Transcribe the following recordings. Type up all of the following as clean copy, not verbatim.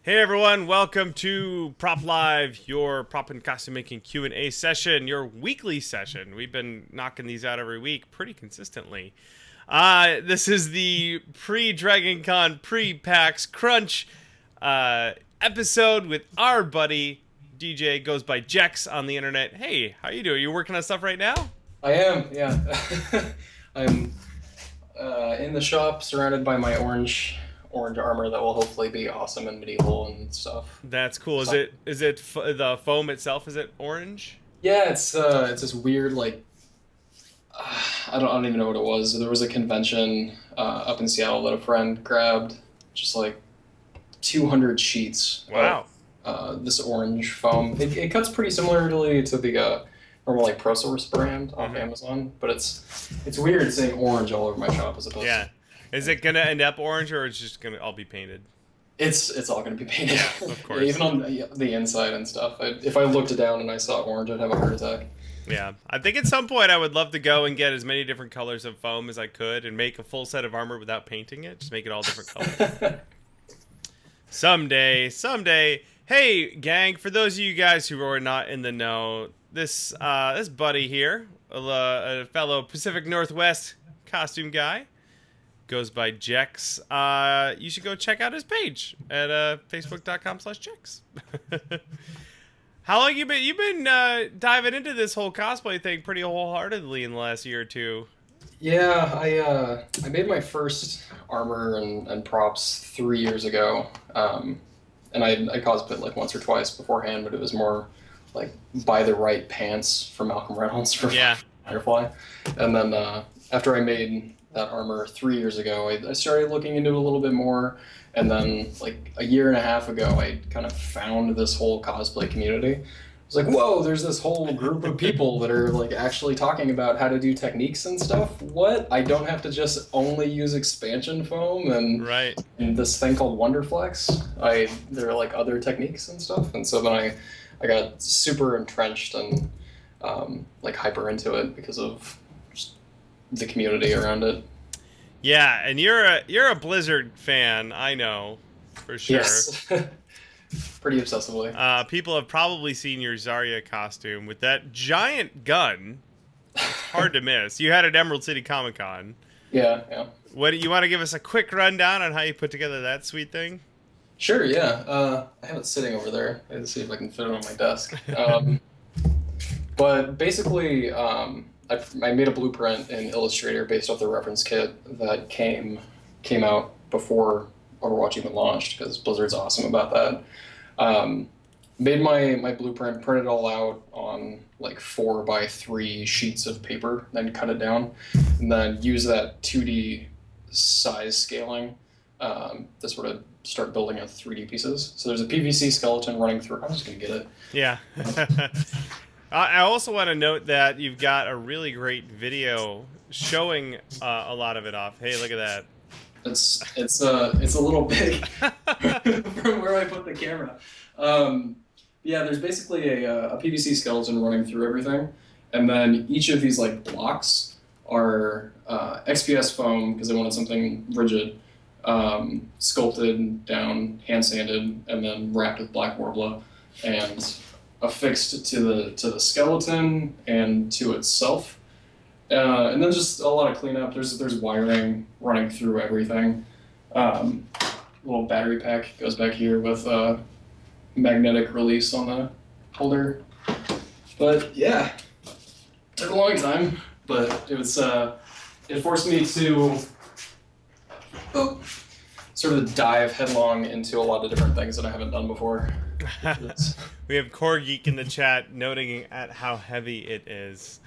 Hey everyone, welcome to Prop Live, your prop and costume making Q&A session, your weekly session. We've been knocking these out every week pretty consistently. This is the pre-Dragon Con, pre-PAX Crunch episode with our buddy DJ, goes by Jechts on the internet. Hey, how you doing? You working on stuff right now? I am, yeah. I'm in the shop, surrounded by my orange armor that will hopefully be awesome and medieval and stuff. That's cool. Is So, it the foam itself? Is it orange? yeah, it's this weird I don't even know what it was. There was a convention up in Seattle that a friend grabbed, just like 200 sheets Wow. of this orange foam. It cuts pretty similarly to the normal like Pro Source brand off Amazon, but it's weird seeing orange all over my shop as opposed Yeah. to. Is it gonna end up orange or it's just gonna all be painted? It's all going to be painted. Of course. Even on the inside and stuff. If I looked down and I saw orange, I'd have a heart attack. Yeah. I think at some point I would love to go and get as many different colors of foam as I could and make a full set of armor without painting it. Just make it all different colors. Someday. Hey, gang, for those of you guys who are not in the know, this buddy here, a fellow Pacific Northwest costume guy, goes by Jechts. You should go check out his page at facebook.com/Jechts. How long you've been diving into this whole cosplay thing pretty wholeheartedly in the last year or two? Yeah, I made my first armor and props 3 years ago, and I cosplayed like once or twice beforehand, but it was more like buy the right pants for Malcolm Reynolds for Yeah. Firefly, and then after I made that armor 3 years ago, I started looking into it a little bit more, and then like a year and a half ago, I kind of found this whole cosplay community. I was like, whoa, there's this whole group of people that are like actually talking about how to do techniques and stuff. What? I don't have to just only use expansion foam Right. and this thing called Wonderflex. There are like other techniques and stuff, and so then I got super entrenched and like hyper into it because of just the community around it. Yeah, and you're a Blizzard fan, I know, for sure. Yes. Pretty obsessively. People have probably seen your Zarya costume with that giant gun. It's hard to miss. You had it at Emerald City Comic Con. Yeah. What you want to give us a quick rundown on how you put together that sweet thing? Sure, yeah. I have it sitting over there. Let's see if I can fit it on my desk. But basically, I made a blueprint in Illustrator based off the reference kit that came out before Overwatch even launched, because Blizzard's awesome about that. Made my blueprint, printed it all out on like 4x3 sheets of paper, then cut it down, and then use that 2D size scaling to sort of start building out 3D pieces. So there's a PVC skeleton running through. I'm just gonna get it. Yeah. I also want to note that you've got a really great video showing a lot of it off. Hey, look at that. It's a little big from where I put the camera. Yeah, there's basically a PVC skeleton running through everything, and then each of these like blocks are XPS foam because I wanted something rigid, sculpted down, hand sanded, and then wrapped with black Worbla, and affixed to the skeleton and to itself. And then just a lot of cleanup. There's wiring running through everything. Little battery pack goes back here with magnetic release on the holder. But yeah, took a long time, but it was it forced me to sort of dive headlong into a lot of different things that I haven't done before. We have Coregeek in the chat noting at how heavy it is.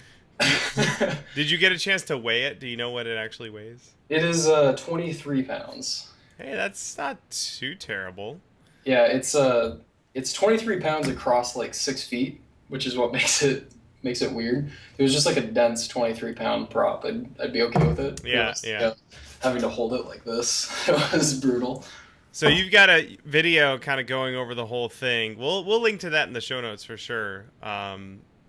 Did you get a chance to weigh it? Do you know what it actually weighs? It is 23 pounds. Hey, that's not too terrible. Yeah, it's 23 pounds across like 6 feet, which is what makes it weird. If it was just like a dense 23-pound prop, I'd be okay with it. Yeah. Having to hold it like this, it was brutal. So you've got a video kind of going over the whole thing. We'll link to that in the show notes for sure.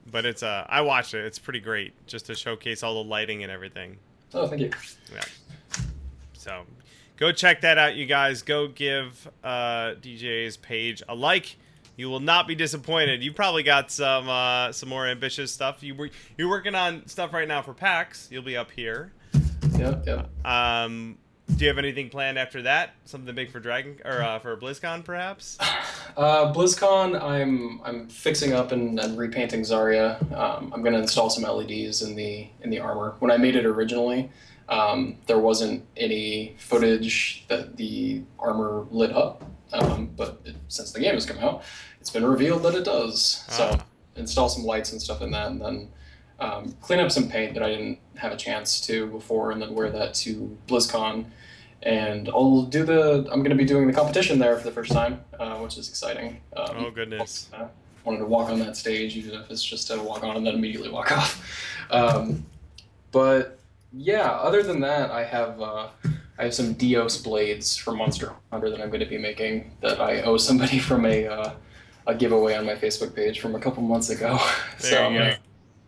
But it's I watched it. It's pretty great, just to showcase all the lighting and everything. Oh, thank you. Yeah. So go check that out, you guys. Go give DJ's page a like. You will not be disappointed. You probably got some more ambitious stuff. You're working on stuff right now for PAX. You'll be up here. Yep. Do you have anything planned after that? Something big for for BlizzCon, perhaps? BlizzCon, I'm fixing up and repainting Zarya. I'm gonna install some LEDs in the armor. When I made it originally, there wasn't any footage that the armor lit up, but since the game has come out, it's been revealed that it does. So install some lights and stuff in that, and then clean up some paint that I didn't have a chance to before, and then wear that to BlizzCon. And I'm going to be doing the competition there for the first time, which is exciting. Oh, goodness. Wanted to walk on that stage, even if it's just to walk on and then immediately walk off. But yeah, other than that, I have some Dios blades from Monster Hunter that I'm going to be making that I owe somebody from a giveaway on my Facebook page from a couple months ago. So I'm going to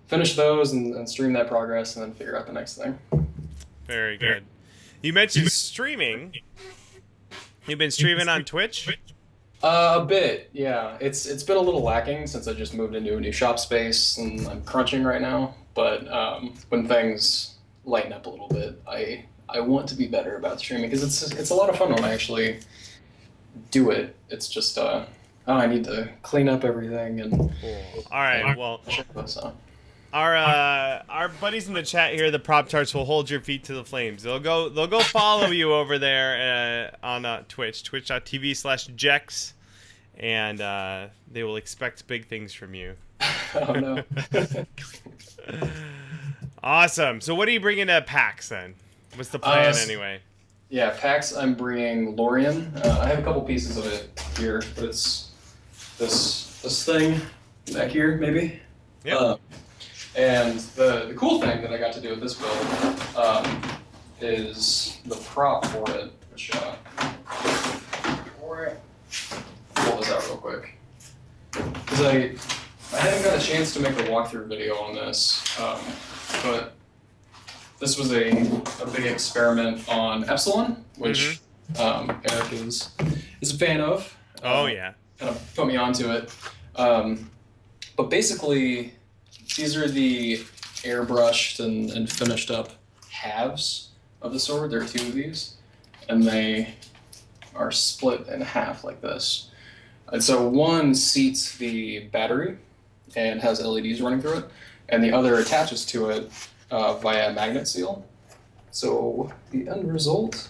finish those and stream that progress and then figure out the next thing. Very good. You mentioned streaming. You've been streaming on Twitch? A bit, yeah. It's been a little lacking since I just moved into a new shop space and I'm crunching right now. But when things lighten up a little bit, I want to be better about streaming because it's a lot of fun when I actually do it. It's just I need to clean up everything and. Cool. All right. Well. Our buddies in the chat here, the Prop Tarts, will hold your feet to the flames. They'll go follow you over there on Twitch, twitch.tv/Jechts, and they will expect big things from you. Oh no. Awesome. So what are you bringing to PAX then? What's the plan anyway? Yeah, PAX. I'm bringing Lorian. I have a couple pieces of it here, but it's this thing back here maybe. Yeah. And the cool thing that I got to do with this build is the prop for it, which pull this out real quick. Because I haven't got a chance to make a walkthrough video on this, but this was a big experiment on Epsilon, which Eric is a fan of. Oh yeah. Kind of put me onto it. But basically, these are the airbrushed and finished up halves of the sword. There are two of these, and they are split in half like this. And so one seats the battery and has LEDs running through it, and the other attaches to it via a magnet seal. So the end result,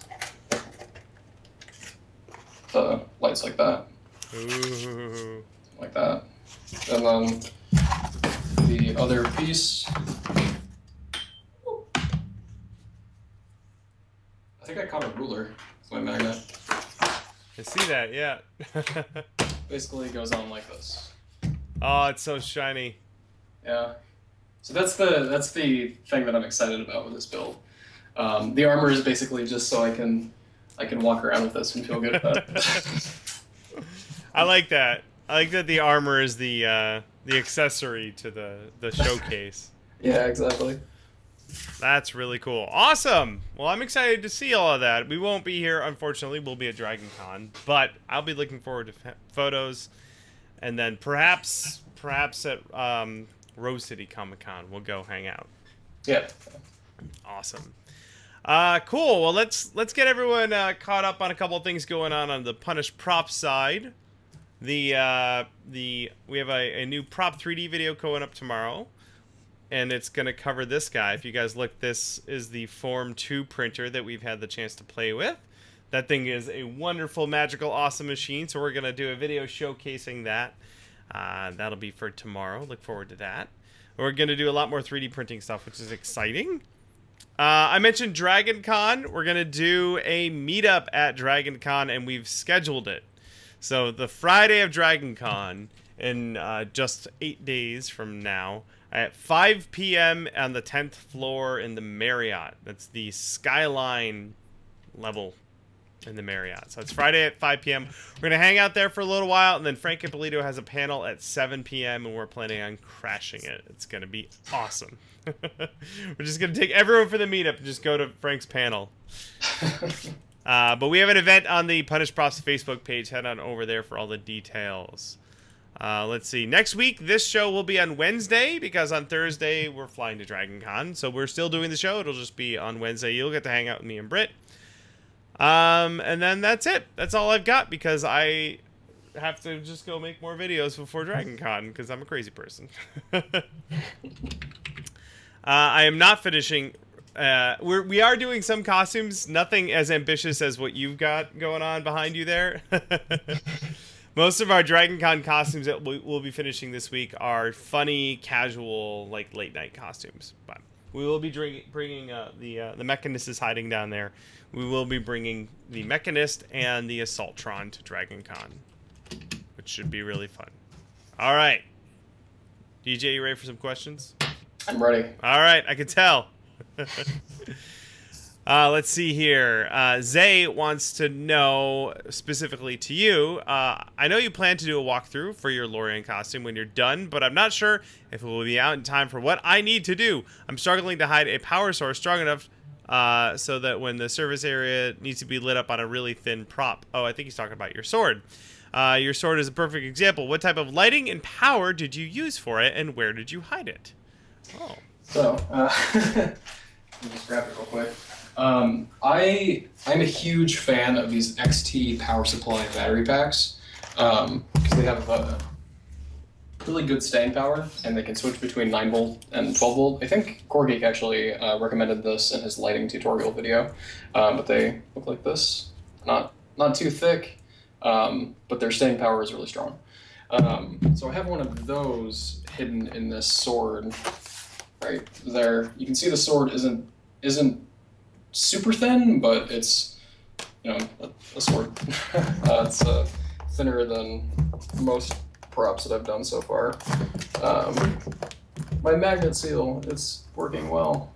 the lights like that. Ooh. Like that. And then the other piece, I think I caught a ruler with my magnet. I see that, yeah. Basically it goes on like this. Oh, it's so shiny. Yeah. So that's the thing that I'm excited about with this build. The armor is basically just so I can walk around with this and feel good about it. I like that. I like that the armor is the accessory to the showcase. Yeah, exactly. That's really cool. Awesome. Well, I'm excited to see all of that. We won't be here, unfortunately. We'll be at Dragon Con, but I'll be looking forward to photos, and then perhaps at Rose City Comic Con we'll go hang out. Yeah. Awesome. Cool. Well, let's get everyone caught up on a couple of things going on the Punish prop side. We have a new prop 3D video going up tomorrow, and it's going to cover this guy. If you guys look, this is the Form 2 printer that we've had the chance to play with. That thing is a wonderful, magical, awesome machine, so we're going to do a video showcasing that. That'll be for tomorrow. Look forward to that. We're going to do a lot more 3D printing stuff, which is exciting. I mentioned Dragon Con. We're going to do a meetup at Dragon Con, and we've scheduled it. So the Friday of Dragon Con, in just 8 days from now, at 5 p.m. on the 10th floor in the Marriott. That's the Skyline level in the Marriott. So it's Friday at 5 p.m. We're going to hang out there for a little while, and then Frank Ippolito has a panel at 7 p.m., and we're planning on crashing it. It's going to be awesome. We're just going to take everyone for the meetup and just go to Frank's panel. But we have an event on the Punished Props Facebook page. Head on over there for all the details. Let's see. Next week, this show will be on Wednesday, because on Thursday, we're flying to Dragon Con. So we're still doing the show. It'll just be on Wednesday. You'll get to hang out with me and Britt. And then that's it. That's all I've got, because I have to just go make more videos before Dragon Con, because I'm a crazy person. I am not finishing. We are doing some costumes. Nothing as ambitious as what you've got going on behind you there. Most of our Dragon Con costumes that we'll be finishing this week are funny, casual, like late night costumes. But we will be bringing the Mechanist is hiding down there. We will be bringing the Mechanist and the Assaultron to Dragon Con, which should be really fun. All right. DJ, you ready for some questions? I'm ready. All right, I can tell. Let's see here. Zay wants to know specifically to you. I know you plan to do a walkthrough for your Lorian costume when you're done, but I'm not sure if it will be out in time for what I need to do. I'm struggling to hide a power source strong enough so that when the service area needs to be lit up on a really thin prop. Oh, I think he's talking about your sword. Your sword is a perfect example. What type of lighting and power did you use for it, and where did you hide it? Oh. So, let me just grab it real quick. I'm a huge fan of these XT power supply battery packs, because they have really good staying power, and they can switch between 9 volt and 12 volt. I think Coregeek actually recommended this in his lighting tutorial video, but they look like this. Not too thick, but their staying power is really strong. So I have one of those hidden in this sword right there. You can see the sword isn't super thin, but it's, you know, a sword. It's thinner than most props that I've done so far. My magnet seal, it's working well.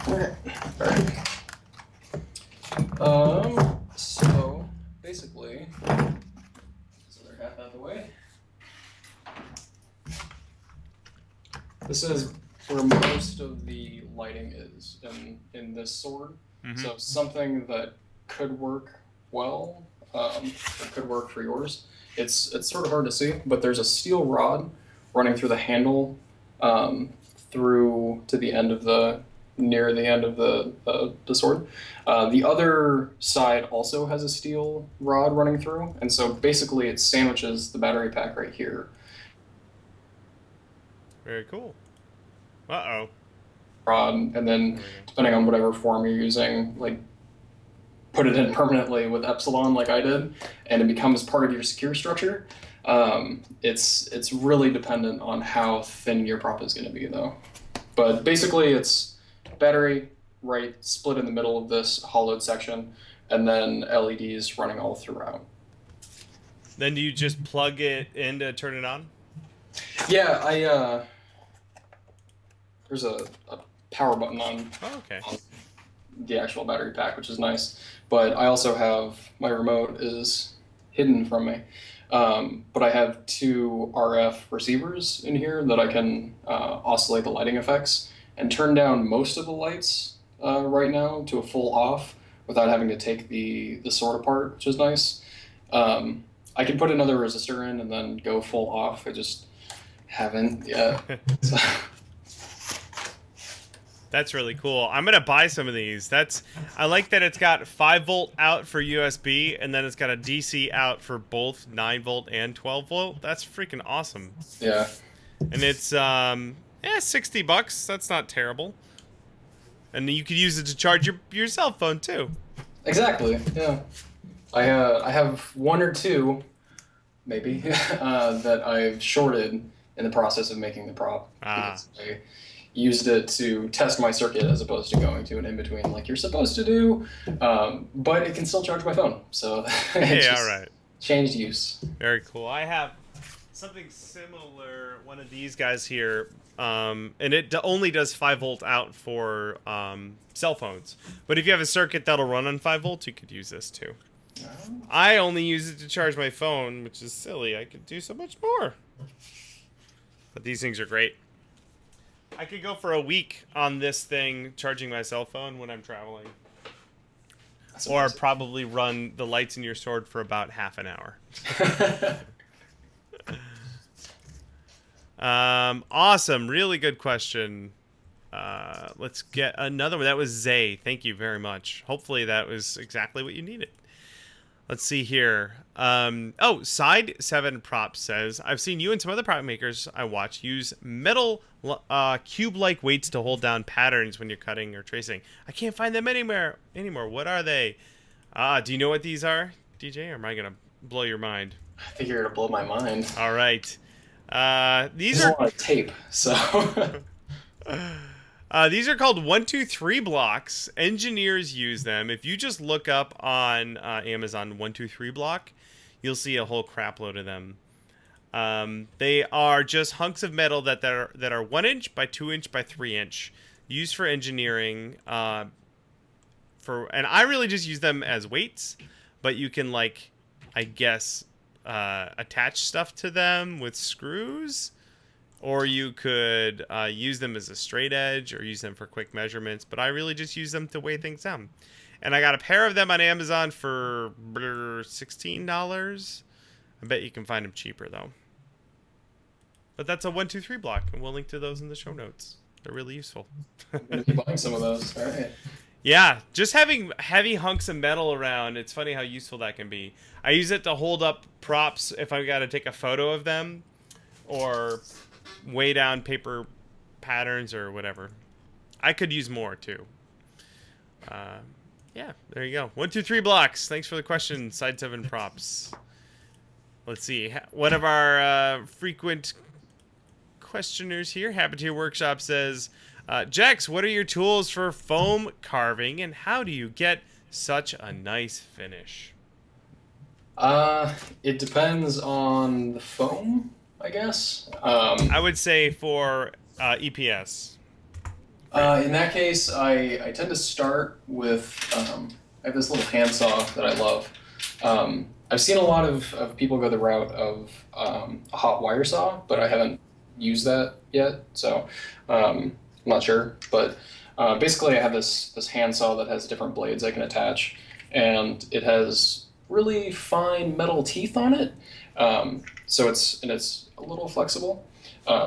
Alright. So basically, this other half out of the way. This is where most of the lighting is in this sword. Mm-hmm. So something that could work well, or could work for yours. It's sort of hard to see, but there's a steel rod running through the handle, through to the end of near the end of the sword. The other side also has a steel rod running through, and so basically it sandwiches the battery pack right here. Very cool. Uh-oh. Rod, and then depending on whatever form you're using, like put it in permanently with Epsilon like I did, and it becomes part of your secure structure. It's really dependent on how thin your prop is going to be, though. But basically, it's battery right split in the middle of this hollowed section, and then LEDs running all throughout. Then do you just plug it in to turn it on? Yeah, there's a power button on, okay. on the actual battery pack, which is nice. But I also have, my remote is hidden from me. But I have 2 RF receivers in here that I can oscillate the lighting effects and turn down most of the lights right now to a full off without having to take the sword apart, which is nice. I can put another resistor in and then go full off. I just haven't yet. So. That's really cool. I'm gonna buy some of these. I like that it's got 5 volt out for USB, and then it's got a DC out for both 9 volt and 12 volt. That's freaking awesome. Yeah. And it's $60. That's not terrible. And you could use it to charge your cell phone too. Exactly. Yeah. I have 1 or 2, maybe, that I've shorted in the process of making the prop. Because I used it to test my circuit as opposed to going to an in-between like you're supposed to do, but it can still charge my phone, so hey, all right. Changed use. Very cool. I have something similar. One of these guys here, and it only does 5-volt out for cell phones. But if you have a circuit that'll run on 5 volts, you could use this too. I only use it to charge my phone, which is silly. I could do so much more. But these things are great. I could go for a week on this thing charging my cell phone when I'm traveling. Or probably run the lights in your sword for about half an hour. Awesome. Really good question. Let's get another one. That was Zay. Thank you very much. Hopefully that was exactly what you needed. Let's see here. Oh, Side 7 Props says, I've seen you and some other product makers I watch use metal cube-like weights to hold down patterns when you're cutting or tracing. I can't find them anymore. What are they? Do you know what these are, DJ? Or am I going to blow your mind? I think you're going to blow my mind. All right. These There's are a lot of tape, so... These are called 123 blocks. Engineers use them. If you just look up on Amazon 123 block, you'll see a whole crap load of them. They are just hunks of metal that are 1 inch by 2 inch by 3 inch, used for engineering. And I really just use them as weights, but you can, like, I guess, attach stuff to them with screws. Or you could use them as a straight edge or use them for quick measurements. But I really just use them to weigh things down. And I got a pair of them on Amazon for $16. I bet you can find them cheaper, though. But that's a 123 block. And we'll link to those in the show notes. They're really useful. I'm going to be buying some of those. All right. Yeah, just having heavy hunks of metal around, it's funny how useful that can be. I use it to hold up props if I've got to take a photo of them. Or... weigh down paper patterns or whatever. I could use more too. Yeah, there you go. 123 blocks. Thanks for the question, Side 7 Props. Let's see. One of our frequent questioners here, Habiteer Workshop, says, Jechts, what are your tools for foam carving and how do you get such a nice finish? It depends on the foam, I guess. I would say for EPS. In that case, I tend to start with, I have this little handsaw that I love. I've seen a lot of people go the route of a hot wire saw, but I haven't used that yet, so I'm not sure. But basically I have this handsaw that has different blades I can attach, and it has really fine metal teeth on it. So it's a little flexible.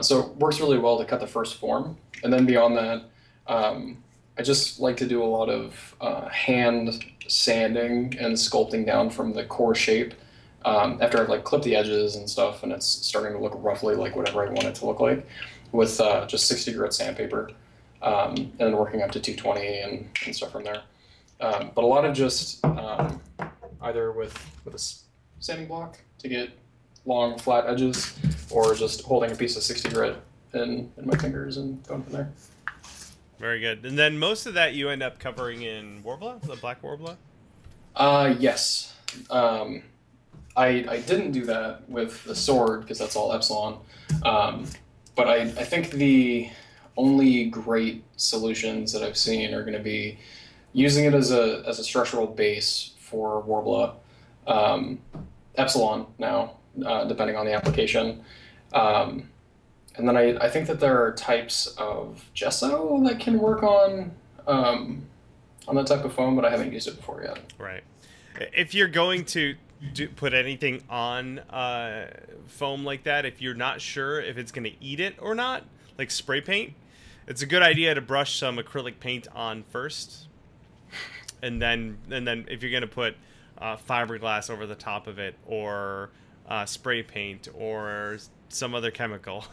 So it works really well to cut the first form. And then beyond that, I just like to do a lot of hand sanding and sculpting down from the core shape after I've clipped the edges and stuff, and it's starting to look roughly like whatever I want it to look like, with just 60 grit sandpaper, and then working up to 220 and stuff from there. But a lot of just either with a sanding block to get long flat edges, or just holding a piece of 60 grit in my fingers and going from there. Very good. And then most of that you end up covering in Worbla, the black Worbla? Yes. I didn't do that with the sword because that's all Epsilon. But I think the only great solutions that I've seen are going to be using it as a structural base for Worbla. Epsilon now, depending on the application. And then I think that there are types of gesso that can work on that type of foam, but I haven't used it before yet. Right. If you're going to put anything on foam like that, if you're not sure if it's going to eat it or not, like spray paint, it's a good idea to brush some acrylic paint on first, and then if you're going to put fiberglass over the top of it, or spray paint, or some other chemical.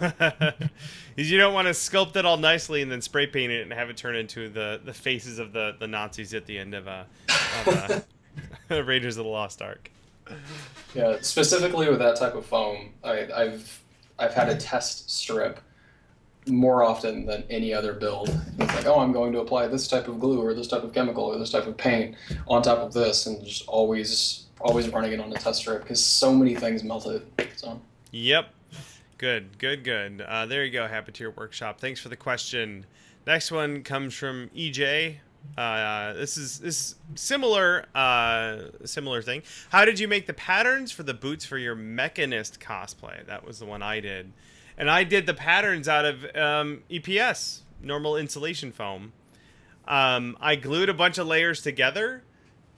You don't want to sculpt it all nicely and then spray paint it and have it turn into the faces of the Nazis at the end of Raiders of the Lost Ark. Yeah, specifically with that type of foam, I've had a test strip more often than any other build. It's like, oh, I'm going to apply this type of glue or this type of chemical or this type of paint on top of this, and just always running it on a test strip because so many things melt it. So. Yep. Good, good, good. There you go, Habiteur Workshop. Thanks for the question. Next one comes from EJ. This is similar similar thing. How did you make the patterns for the boots for your Mechanist cosplay? That was the one I did, and I did the patterns out of EPS, normal insulation foam. I glued a bunch of layers together,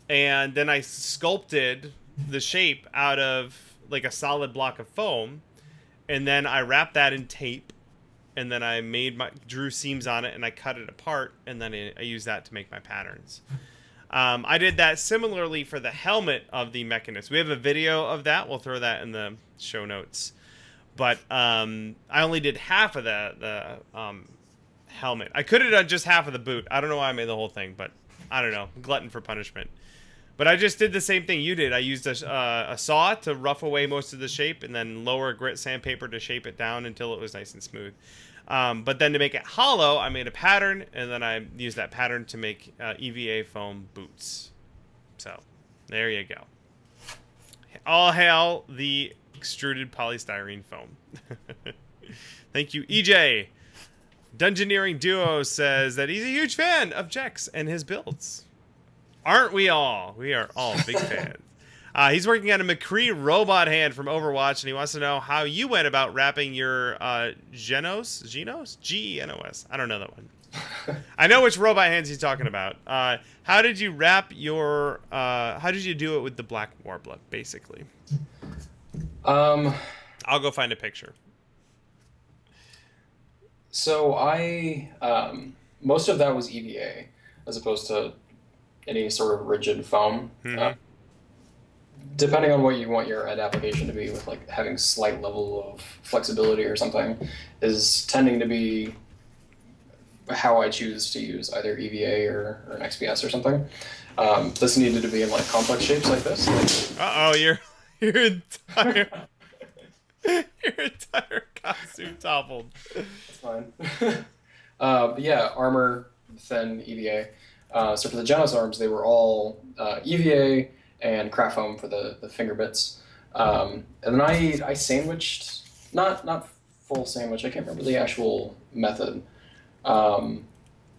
and then I sculpted the shape out of like a solid block of foam, and then I wrapped that in tape. And then I drew seams on it, and I cut it apart, and then I used that to make my patterns. I did that similarly for the helmet of the Mechanist. We have a video of that. We'll throw that in the show notes. But I only did half of the helmet. I could have done just half of the boot. I don't know why I made the whole thing, but I don't know. Glutton for punishment. But I just did the same thing you did. I used a saw to rough away most of the shape, and then lower grit sandpaper to shape it down until it was nice and smooth. But then to make it hollow, I made a pattern, and then I used that pattern to make EVA foam boots. So, there you go. All hail the extruded polystyrene foam. Thank you, EJ. Dungeoneering Duo says that he's a huge fan of Jechts and his builds. Aren't we all? We are all big fans. He's working on a McCree robot hand from Overwatch, and he wants to know how you went about wrapping your Genos? G-E-N-O-S. I don't know that one. I know which robot hands he's talking about. How did you wrap your... how did you do it with the black Worbla, basically? I'll go find a picture. So most of that was EVA, as opposed to any sort of rigid foam. Mm-hmm. Depending on what you want your end application to be, with like having slight level of flexibility or something, is tending to be how I choose to use either EVA or an XPS or something. This needed to be in like complex shapes like this. Uh-oh, your entire costume toppled. That's fine. But yeah, armor, thin EVA. So for the Genos arms, they were all EVA and craft foam for the finger bits. And then I sandwiched, not full sandwich, I can't remember the actual method.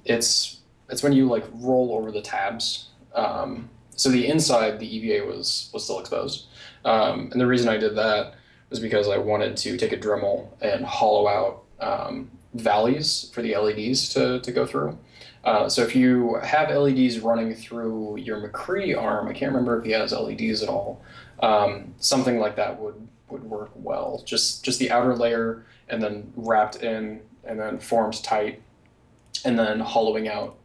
It's when you like roll over the tabs. So the inside, the EVA was still exposed. And the reason I did that was because I wanted to take a Dremel and hollow out valleys for the LEDs to go through. So if you have LEDs running through your McCree arm, I can't remember if he has LEDs at all, something like that would work well. Just the outer layer, and then wrapped in, and then formed tight, and then hollowing out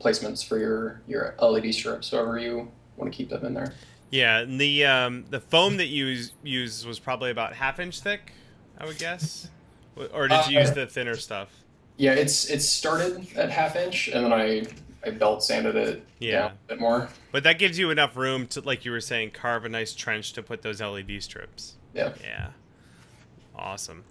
placements for your LED strips, however you want to keep them in there. Yeah, and the foam that you used was probably about 1/2 inch thick, I would guess? Or did you use the thinner stuff? Yeah, it started at 1/2 inch, and then I belt sanded it down a bit more. But that gives you enough room to, like you were saying, carve a nice trench to put those LED strips. Yeah. Yeah. Awesome.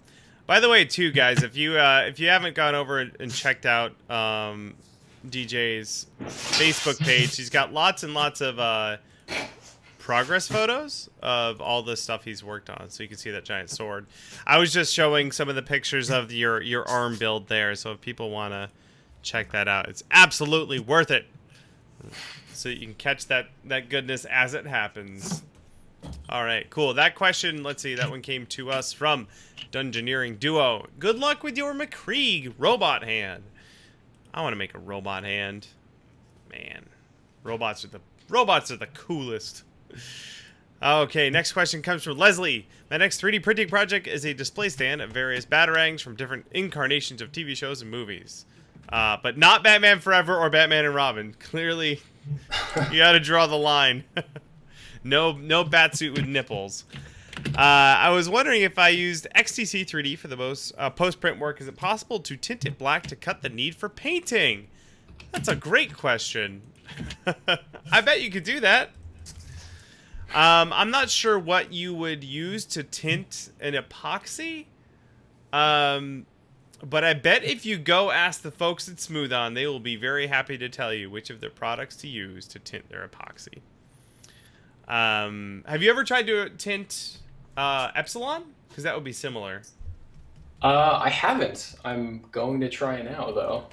By the way, too, guys, if you haven't gone over and checked out DJ's Facebook page, he's got lots and lots of progress photos of all the stuff he's worked on, so you can see that giant sword. I was just showing some of the pictures of your arm build there, so if people want to check that out, it's absolutely worth it, so you can catch that goodness as it happens. All right, cool. That question, let's see, that one came to us from Dungeoneering Duo. Good luck with your McCree robot hand. I want to make a robot hand. Man, robots are the coolest. Okay, next question comes from Leslie. My next 3D printing project is a display stand of various batarangs from different incarnations of TV shows and movies. But not Batman Forever or Batman and Robin. Clearly, you gotta draw the line. No batsuit with nipples. I was wondering if I used XTC 3D for the most post-print work, is it possible to tint it black to cut the need for painting? That's a great question. I bet you could do that. I'm not sure what you would use to tint an epoxy. But I bet if you go ask the folks at Smooth On, they will be very happy to tell you which of their products to use to tint their epoxy. Have you ever tried to tint Epsilon? Because that would be similar. I haven't. I'm going to try now, though.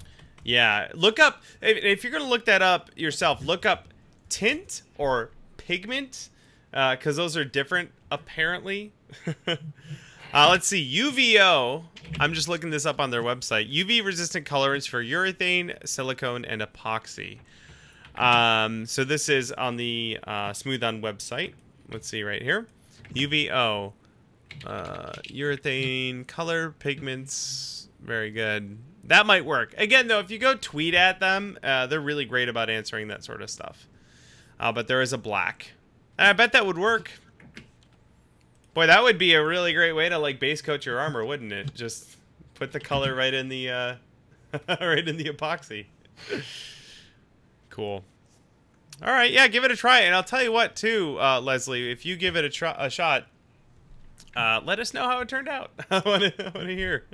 Yeah, look up, if you're going to look that up yourself, look up tint or pigment, because those are different, apparently. Let's see, UVO. I'm just looking this up on their website. UV-resistant colorants for urethane, silicone, and epoxy. So this is on the Smooth On website. Let's see right here. UVO. Urethane, color, pigments. Very good. That might work. Again, though, if you go tweet at them, they're really great about answering that sort of stuff. But there is a black. And I bet that would work. Boy, that would be a really great way to, like, base coat your armor, wouldn't it? Just put the color right in the, right in the epoxy. Cool. All right, yeah, give it a try. And I'll tell you what, too, Leslie, if you give it a shot, let us know how it turned out. I want to hear.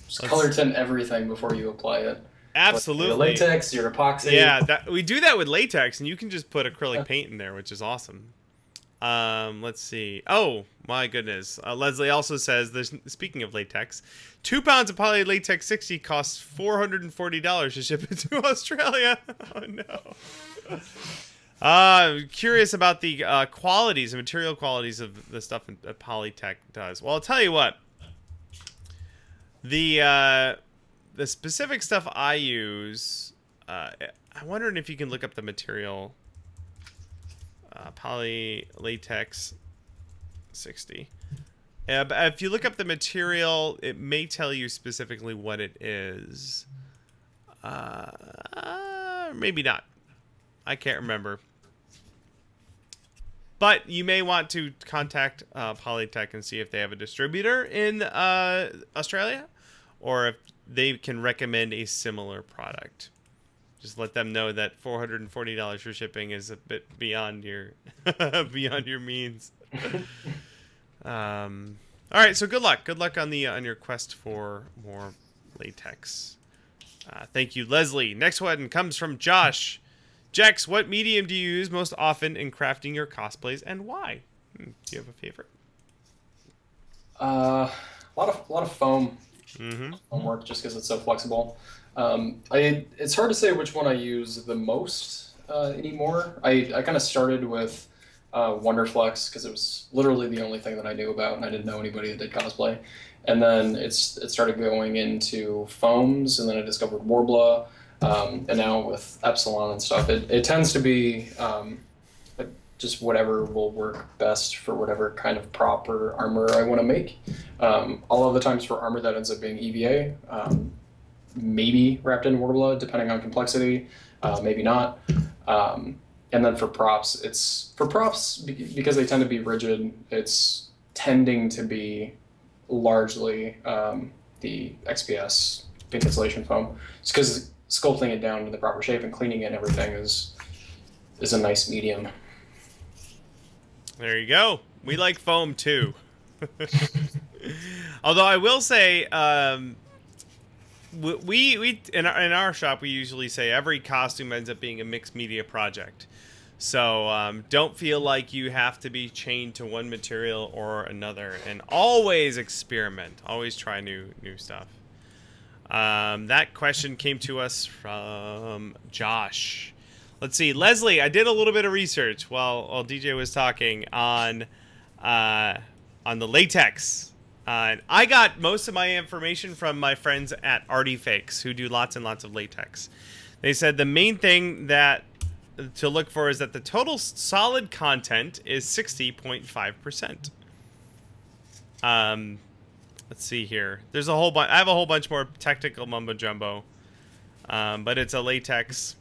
Just color tint everything before you apply it. Absolutely. Your latex, your epoxy. Yeah, we do that with latex, and you can just put acrylic paint in there, which is awesome. Let's see. Oh, my goodness. Leslie also says, speaking of latex, 2 pounds of poly latex 60 costs $440 to ship it to Australia. Oh, no. Curious about the qualities, the material qualities of the stuff that Polytech does. Well, I'll tell you what. The specific stuff I use, I'm wondering if you can look up the material. Poly latex 60. If you look up the material, it may tell you specifically what it is. Maybe not. I can't remember. But you may want to contact Polytech and see if they have a distributor in Australia, or if they can recommend a similar product. Just let them know that $440 for shipping is a bit beyond your beyond your means. All right, so good luck. Good luck on your quest for more latex. Thank you, Leslie. Next one comes from Josh. Jechts, what medium do you use most often in crafting your cosplays, and why? Do you have a favorite? A lot of foam. Foam work just because it's so flexible. It's hard to say which one I use the most anymore. I kind of started with Wonderflex because it was literally the only thing that I knew about, and I didn't know anybody that did cosplay. And then it started going into foams, and then I discovered Worbla, and now with Epsilon and stuff, it tends to be just whatever will work best for whatever kind of prop or armor I want to make. All of the times for armor that ends up being EVA. Maybe wrapped in Worbla, depending on complexity, maybe not. And then for props, because they tend to be rigid, it's tending to be largely the XPS pink insulation foam. Just because sculpting it down to the proper shape and cleaning it and everything is a nice medium. There you go. We like foam too. Although I will say, we in our shop we usually say every costume ends up being a mixed media project. So don't feel like you have to be chained to one material or another, and always experiment. Always try new stuff. That question came to us from Josh. Let's see, Leslie. I did a little bit of research while DJ was talking on the latex. And I got most of my information from my friends at Artifakes, who do lots and lots of latex. They said the main thing that to look for is that the total solid content is 60.5%. Let's see here. There's a whole bunch. I have a whole bunch more technical mumbo jumbo, but it's a latex.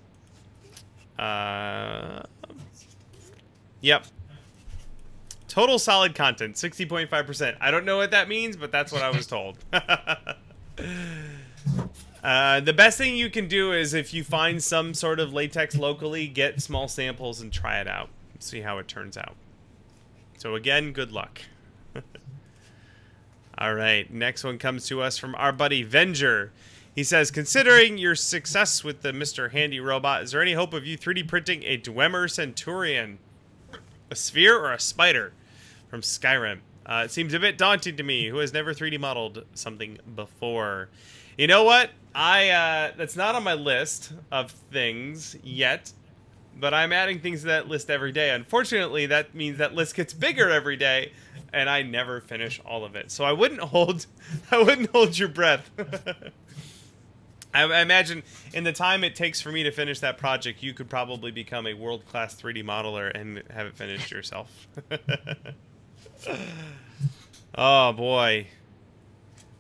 Yep. Total solid content, 60.5%. I don't know what that means, but that's what I was told. The best thing you can do is if you find some sort of latex locally, get small samples and try it out. See how it turns out. So again, good luck. All right, next one comes to us from our buddy Venger. He says, considering your success with the Mr. Handy robot, is there any hope of you 3D printing a Dwemer Centurion? A sphere or a spider from Skyrim? It seems a bit daunting to me, who has never 3D modeled something before. You know what? That's not on my list of things yet, but I'm adding things to that list every day. Unfortunately, that means that list gets bigger every day, and I never finish all of it. So I wouldn't hold your breath. I imagine in the time it takes for me to finish that project, you could probably become a world-class 3D modeler and have it finished yourself. Oh, boy.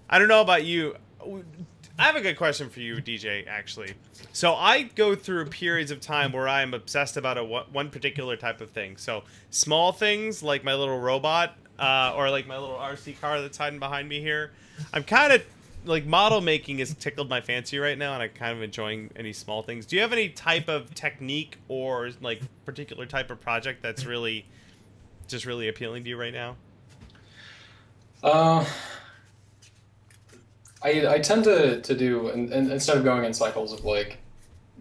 I don't know about you. I have a good question for you, DJ, actually. So I go through periods of time where I'm obsessed about one particular type of thing. So small things like my little robot or like my little RC car that's hiding behind me here. I'm kind of like model making has tickled my fancy right now, and I'm kind of enjoying any small things. Do you have any type of technique or like particular type of project that's really appealing to you right now? I tend to do, and instead of going in cycles of like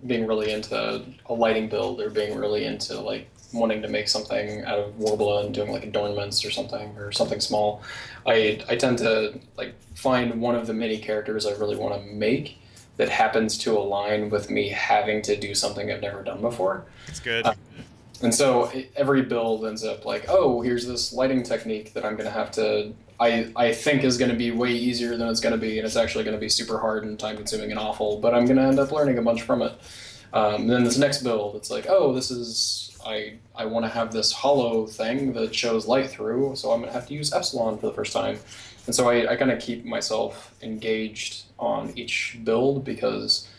being really into a lighting build or being really into like wanting to make something out of Worbla and doing like adornments or something small, I tend to like find one of the many characters I really want to make that happens to align with me having to do something I've never done before. That's good. And so every build ends up like, oh, here's this lighting technique that I'm going to have to, I think is going to be way easier than it's going to be, and it's actually going to be super hard and time consuming and awful, but I'm going to end up learning a bunch from it. Then this next build, it's like, oh, this is, I want to have this hollow thing that shows light through, so I'm going to have to use Epsilon for the first time. And so I kind of keep myself engaged on each build because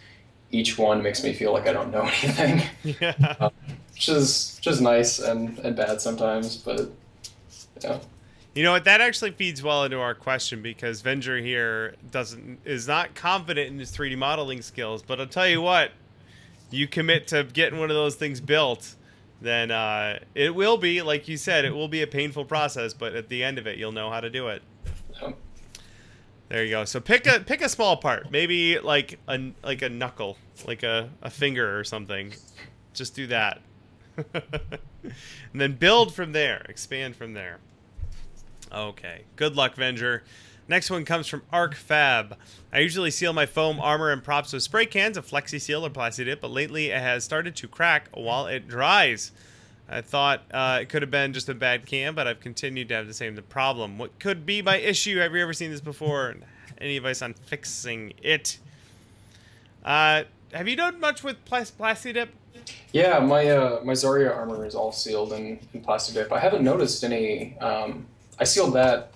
each one makes me feel like I don't know anything. Yeah. Which is nice and bad sometimes, but yeah. You know what? That actually feeds well into our question because Venger here is not confident in his 3D modeling skills. But I'll tell you what, you commit to getting one of those things built, then it will be, like you said, it will be a painful process. But at the end of it, you'll know how to do it. Yeah. There you go. So pick a small part, maybe like a knuckle, like a finger or something. Just do that. And then build from there, expand from there. Okay, good luck, Venger. Next one comes from ArcFab. I usually seal my foam armor and props with spray cans of Flexi Seal or Plasti Dip, but lately it has started to crack while it dries. I thought it could have been just a bad can, but I've continued to have the same problem. What could be my issue? Have you ever seen this before? Any advice on fixing it? Have you done much with Plasti Dip? Yeah, my Zarya armor is all sealed in Plasti Dip. I haven't noticed any. I sealed that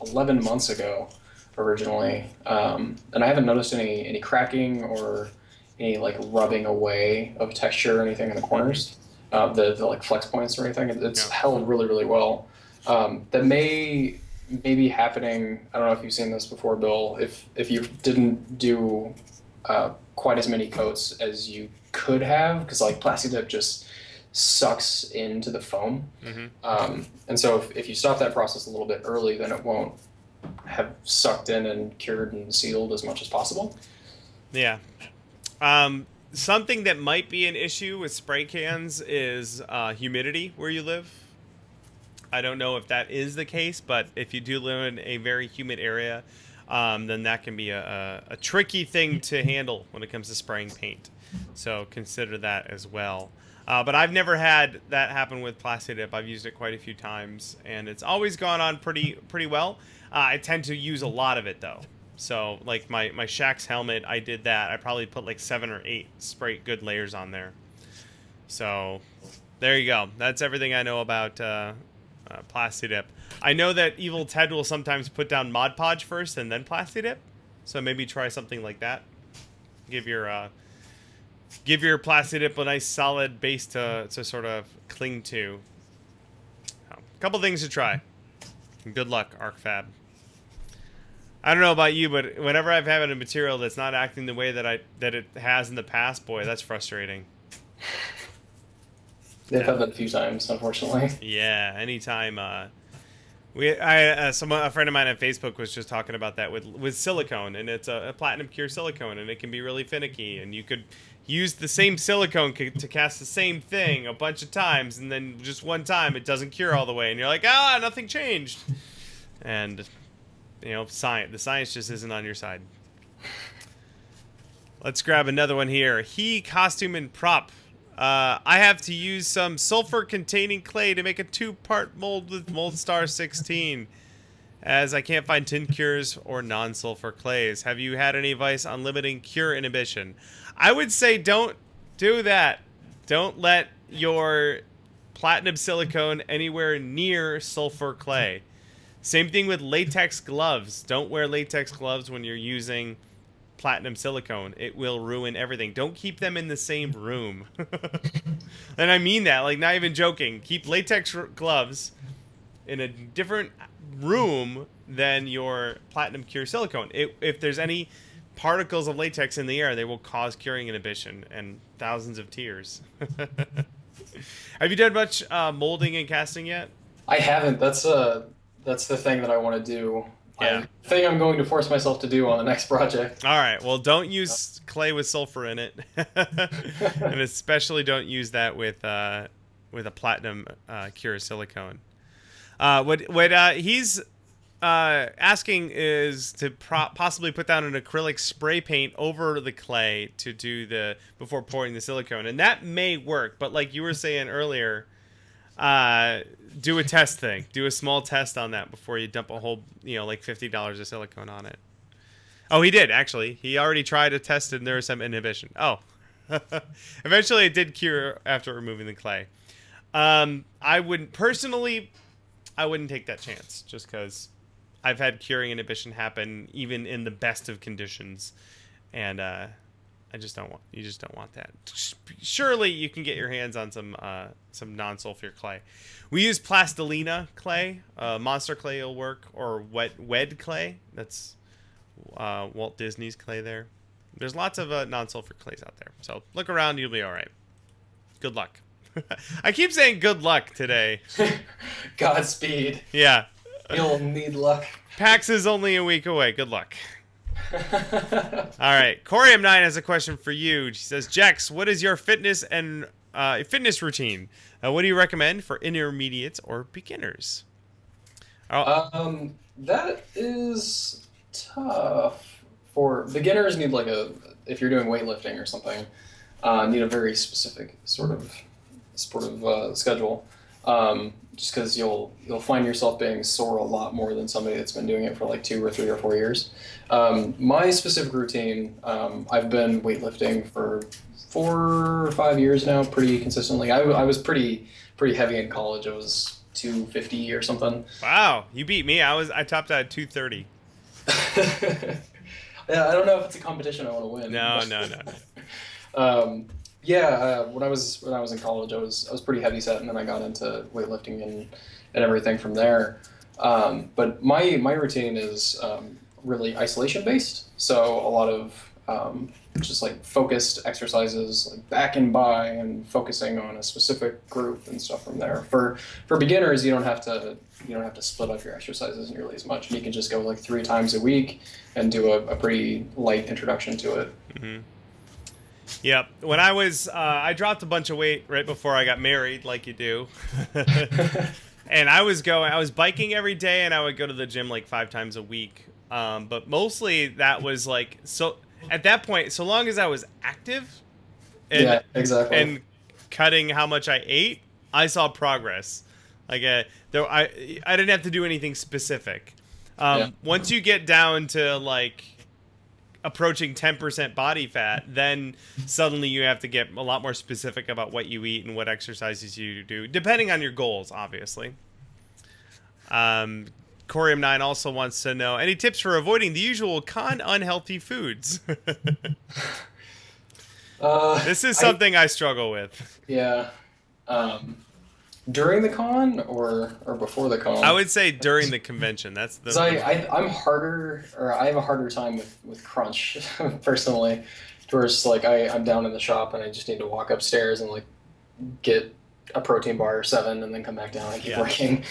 11 months ago originally, and I haven't noticed any cracking or any like rubbing away of texture or anything in the corners, the like flex points or anything. It's held really, really well. That may be happening. I don't know if you've seen this before, Bill. If you didn't do quite as many coats as you could have, because like Plasti Dip just sucks into the foam. Mm-hmm. And so if you stop that process a little bit early, then it won't have sucked in and cured and sealed as much as possible. Yeah. Something that might be an issue with spray cans is humidity where you live. I don't know if that is the case, but if you do live in a very humid area, then that can be a tricky thing to handle when it comes to spraying paint. So consider that as well. But I've never had that happen with Plasti Dip. I've used it quite a few times, and it's always gone on pretty well. I tend to use a lot of it, though. So, like my Shaxx helmet, I did that. I probably put like 7 or 8 spray good layers on there. So, there you go. That's everything I know about Plasti Dip. I know that Evil Ted will sometimes put down Mod Podge first and then Plasti Dip. So maybe try something like that. Give your Plasti Dip a nice solid base to sort of cling to. A couple things to try. Good luck, ArcFab. I don't know about you, but whenever I've had a material that's not acting the way that it has in the past, boy, that's frustrating. They've had that a few times, unfortunately. Yeah, anytime. A friend of mine on Facebook was just talking about that with silicone, and it's a platinum cure silicone, and it can be really finicky, and you could use the same silicone to cast the same thing a bunch of times, and then just one time it doesn't cure all the way, and you're like, nothing changed. And, you know, the science just isn't on your side. Let's grab another one here. Costume and prop. I have to use some sulfur-containing clay to make a 2-part mold with Mold Star 16, as I can't find tinctures or non-sulfur clays. Have you had any advice on limiting cure inhibition? I would say don't do that. Don't let your platinum silicone anywhere near sulfur clay. Same thing with latex gloves. Don't wear latex gloves when you're using platinum silicone. It will ruin everything. Don't keep them in the same room. And I mean that, like, not even joking. Keep latex gloves in a different room than your platinum cure silicone. If there's any particles of latex in the air, they will cause curing inhibition and thousands of tears. Have you done much molding and casting yet? I haven't. That's the thing that I want to do. Yeah. I think I'm going to force myself to do on the next project. All right. Well, don't use clay with sulfur in it, and especially don't use that with a platinum cure silicone. What he's asking is to possibly put down an acrylic spray paint over the clay to do before pouring the silicone, and that may work. But like you were saying earlier, do a test thing. Do a small test on that before you dump a whole, like $50 of silicone on it. Oh, he did, actually. He already tried to test it, and there was some inhibition. Oh. Eventually, it did cure after removing the clay. I wouldn't take that chance, just because I've had curing inhibition happen even in the best of conditions, and you just don't want that. Surely you can get your hands on some non-sulfur clay. We use Plastalina Clay. Monster Clay will work, or wed clay. That's Walt Disney's clay there. There's lots of non-sulfur clays out there. So look around, you'll be all right. Good luck. I keep saying good luck today. Godspeed. Yeah. You'll need luck. PAX is only a week away. Good luck. All right. Corium9 has a question for you. She says, Jechts, what is your fitness routine? What do you recommend for intermediates or beginners? That is tough. For beginners, need if you're doing weightlifting or something, need a very specific sort of schedule. Just because you'll find yourself being sore a lot more than somebody that's been doing it for like 2 or 3 or 4 years. My specific routine, I've been weightlifting for 4 or 5 years now, pretty consistently. I was pretty heavy in college. I was 250 or something. Wow, you beat me. I topped out at 230. Yeah, I don't know if it's a competition I want to win. No. When I was in college, I was pretty heavy set, and then I got into weightlifting and everything from there. But my routine is really isolation based, so a lot of just like focused exercises, like back and bi, and focusing on a specific group and stuff from there. For beginners, you don't have to split up your exercises nearly as much. You can just go like 3 times a week and do a pretty light introduction to it. Mm-hmm. Yep. When I dropped a bunch of weight right before I got married, like you do. And I was biking every day, and I would go to the gym like 5 times a week. But mostly that was like, so at that point, so long as I was active yeah, exactly. and cutting how much I ate, I saw progress. Like, though I didn't have to do anything specific. Once you get down to like approaching 10% body fat, then suddenly you have to get a lot more specific about what you eat and what exercises you do, depending on your goals, obviously. Corium9 also wants to know, any tips for avoiding the usual con unhealthy foods? This is something I struggle with. Yeah. During the con or before the con? I would say during the convention. That's the. I'm harder, or I have a harder time with crunch personally. Whereas like I'm down in the shop and I just need to walk upstairs and like get a protein bar or 7 and then come back down and keep working.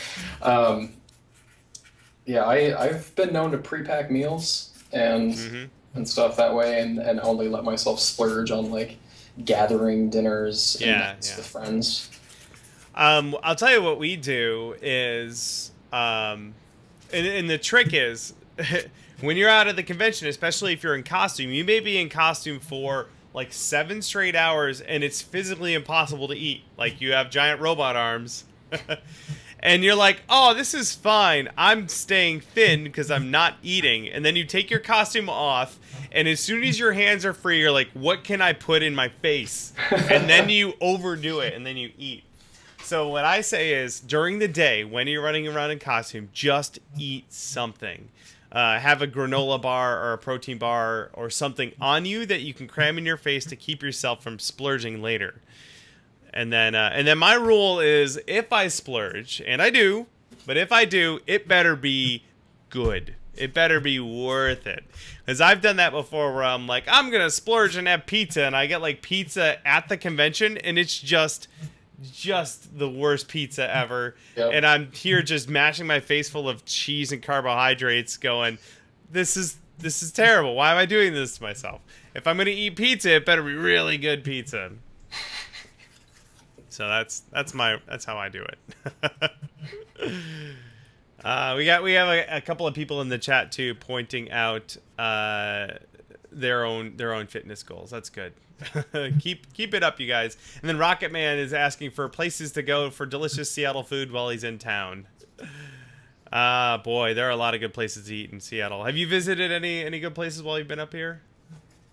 I've been known to pre-pack meals and stuff that way, and only let myself splurge on like gathering dinners and nights with friends. I'll tell you what we do is, and the trick is, when you're out at the convention, especially if you're in costume, you may be in costume for like 7 straight hours, and it's physically impossible to eat. Like, you have giant robot arms, and you're like, oh, this is fine. I'm staying thin because I'm not eating. And then you take your costume off, and as soon as your hands are free, you're like, what can I put in my face? And then you overdo it, and then you eat. So what I say is, during the day, when you're running around in costume, just eat something. Have a granola bar or a protein bar or something on you that you can cram in your face to keep yourself from splurging later. And then my rule is, if I splurge, and I do, but if I do, it better be good. It better be worth it. Because I've done that before where I'm like, I'm going to splurge and have pizza, and I get like pizza at the convention, and it's just the worst pizza ever. Yep. And I'm here just mashing my face full of cheese and carbohydrates going, this is terrible. Why am I doing this to myself? If I'm going to eat pizza, it better be really good pizza. So that's how I do it. We have a couple of people in the chat too pointing out their own fitness goals. That's good. keep it up, you guys. And then Rocket Man is asking for places to go for delicious Seattle food while he's in town. Boy, there are a lot of good places to eat in Seattle. Have you visited any good places while you've been up here?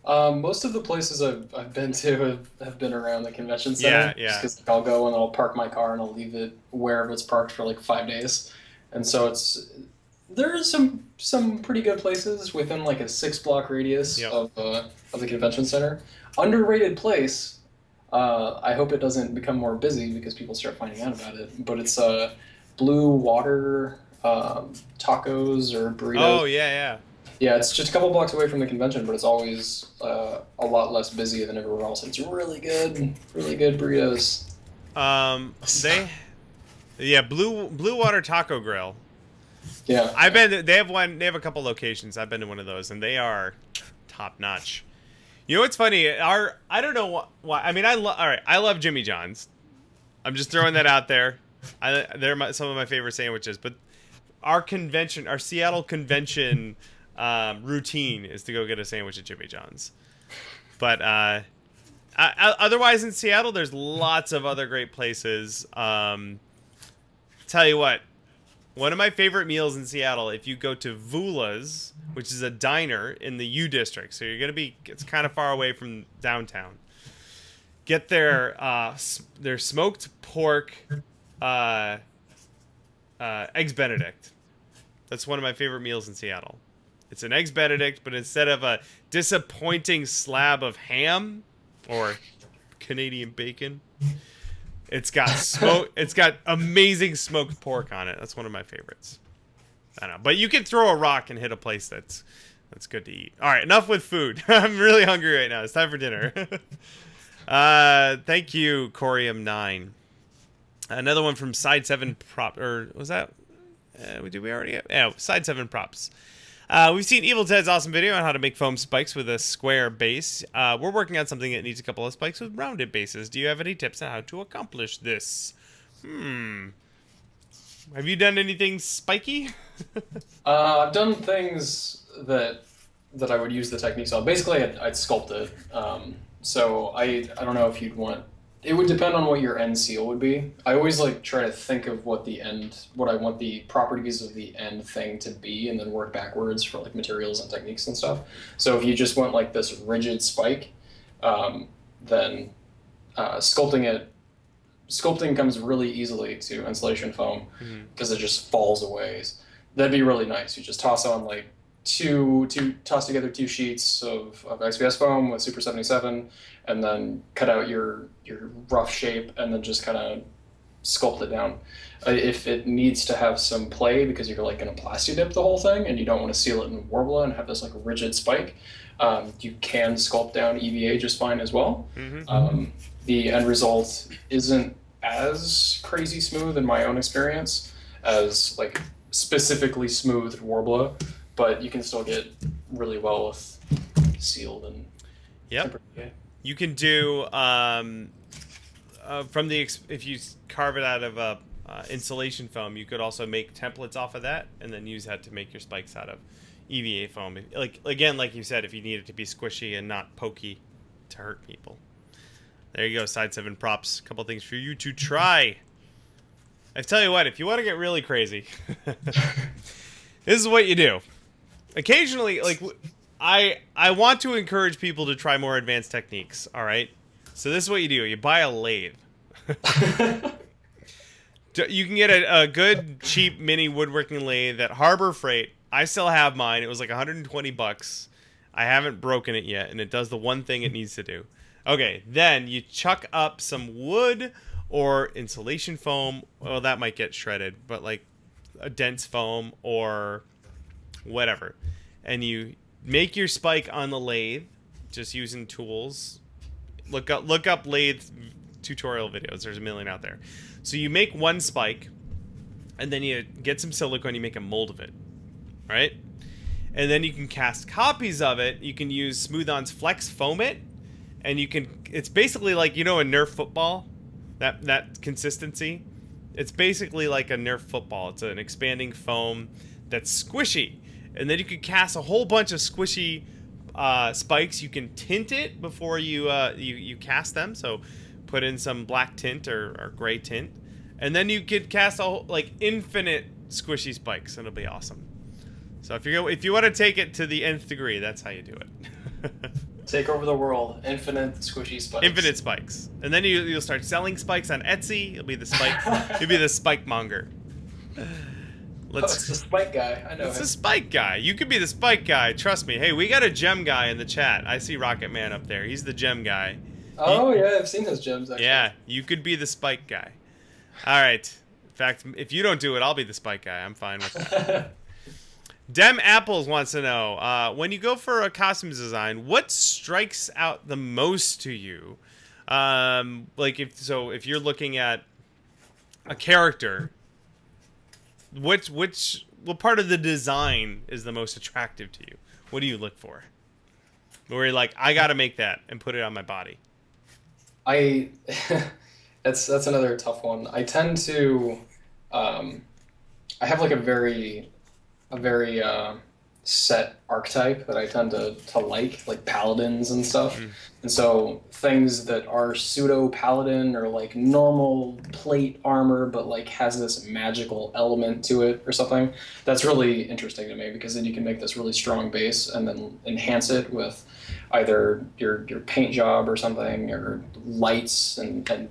Most of the places I've been to have been around the convention center. Yeah. Just because I'll go and I'll park my car and I'll leave it wherever it's parked for like 5 days, and so there are some pretty good places within like a 6-block radius of the convention center. Underrated place. I hope it doesn't become more busy because people start finding out about it. But it's Blue Water tacos or burritos. Oh yeah. Yeah, it's just a couple blocks away from the convention, but it's always a lot less busy than everywhere else. It's really good burritos. Blue Water Taco Grill. Yeah, They have a couple locations. I've been to one of those, and they are top notch. You know what's funny? I don't know why. I mean, I love Jimmy John's. I'm just throwing that out there. They're some of my favorite sandwiches. But our Seattle convention routine is to go get a sandwich at Jimmy John's. But otherwise in Seattle, there's lots of other great places. Tell you what, one of my favorite meals in Seattle, if you go to Vula's, which is a diner in the U District, so it's kind of far away from downtown. Get their smoked pork Eggs Benedict. That's one of my favorite meals in Seattle. It's an Eggs Benedict, but instead of a disappointing slab of ham or Canadian bacon, it's got amazing smoked pork on it. That's one of my favorites. I don't know, but you can throw a rock and hit a place that's good to eat. All right, enough with food. I'm really hungry right now. It's time for dinner. Thank you, Corium9. Another one from Side 7 Prop, or was that? Did we already have? Yeah, Side 7 Props. We've seen Evil Ted's awesome video on how to make foam spikes with a square base. We're working on something that needs a couple of spikes with rounded bases. Do you have any tips on how to accomplish this? Have you done anything spiky? I've done things that I would use the techniques on. Basically, I'd sculpt it. So I don't know if you'd want. It would depend on what your end seal would be. I always try to think of what I want the properties of the end thing to be, and then work backwards for materials and techniques and stuff. So if you just want this rigid spike, then sculpting comes really easily to insulation foam because it just falls away. That'd be really nice. You just toss on toss together 2 sheets of XPS foam with Super 77, and then cut out your rough shape, and then just kind of sculpt it down. If it needs to have some play because you're going to Plasti Dip the whole thing and you don't want to seal it in Worbla and have this rigid spike, you can sculpt down EVA just fine as well. The end result isn't as crazy smooth in my own experience as specifically smoothed Worbla, but you can still get really well with sealed and you can do if you carve it out of a insulation foam, you could also make templates off of that and then use that to make your spikes out of EVA foam. Like again, like you said, if you need it to be squishy and not pokey to hurt people. There you go, Side 7 props. A couple things for you to try. I tell you what, if you want to get really crazy, this is what you do. Occasionally, like, I want to encourage people to try more advanced techniques, all right? So this is what you do. You buy a lathe. You can get a good, cheap mini woodworking lathe at Harbor Freight. I still have mine. It was like $120. I haven't broken it yet, and it does the one thing it needs to do. Okay, then you chuck up some wood or insulation foam. Well, that might get shredded, but like a dense foam or whatever. And you make your spike on the lathe just using tools. Look up lathe tutorial videos. There's a million out there. So you make one spike, and then you get some silicone, you make a mold of it. Right? And then you can cast copies of it. You can use Smooth-On's Flex Foam It. And you can, it's basically like, you know, a Nerf football, that consistency. It's basically like a Nerf football. It's an expanding foam that's squishy. And then you can cast a whole bunch of squishy spikes. You can tint it before you cast them. So put in some black tint or gray tint. And then you could cast like infinite squishy spikes, and it'll be awesome. So if you want to take it to the nth degree, that's how you do it. Take over the world. Infinite squishy spikes. Infinite spikes. And then you'll start selling spikes on Etsy. You'll be the spike. You'll be the spike monger. It's the spike guy. I know. It's the spike guy. You could be the spike guy. Trust me. Hey, we got a gem guy in the chat. I see Rocket Man up there. He's the gem guy. Oh yeah, I've seen those gems. Actually. Yeah, you could be the spike guy. All right. In fact, if you don't do it, I'll be the spike guy. I'm fine with that. Dem Apples wants to know, when you go for a costumes design, what strikes out the most to you? Like if you're looking at a character, what part of the design is the most attractive to you? What do you look for? Where you're like, I gotta make that and put it on my body. That's another tough one. I tend to, I have like a very set archetype that I tend to like paladins and stuff. And so things that are pseudo paladin or like normal plate armor but like has this magical element to it or something, that's really interesting to me, because then you can make this really strong base and then enhance it with either your paint job or something, or lights, and